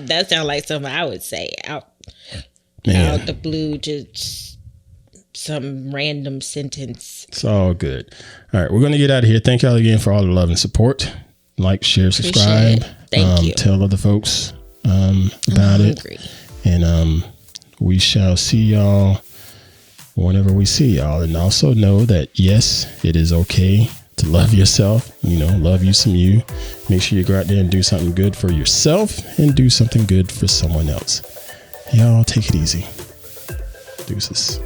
That sounds like something I would say out the blue, just some random sentence. It's all good. All right, we're gonna get out of here. Thank y'all again for all the love and support. Like, share, subscribe. Thank you. Tell other folks about it. And we shall see y'all whenever we see y'all. And also know that, yes, it is okay to love yourself. Love you some you. Make sure you go out there and do something good for yourself and do something good for someone else. Y'all take it easy. Deuces.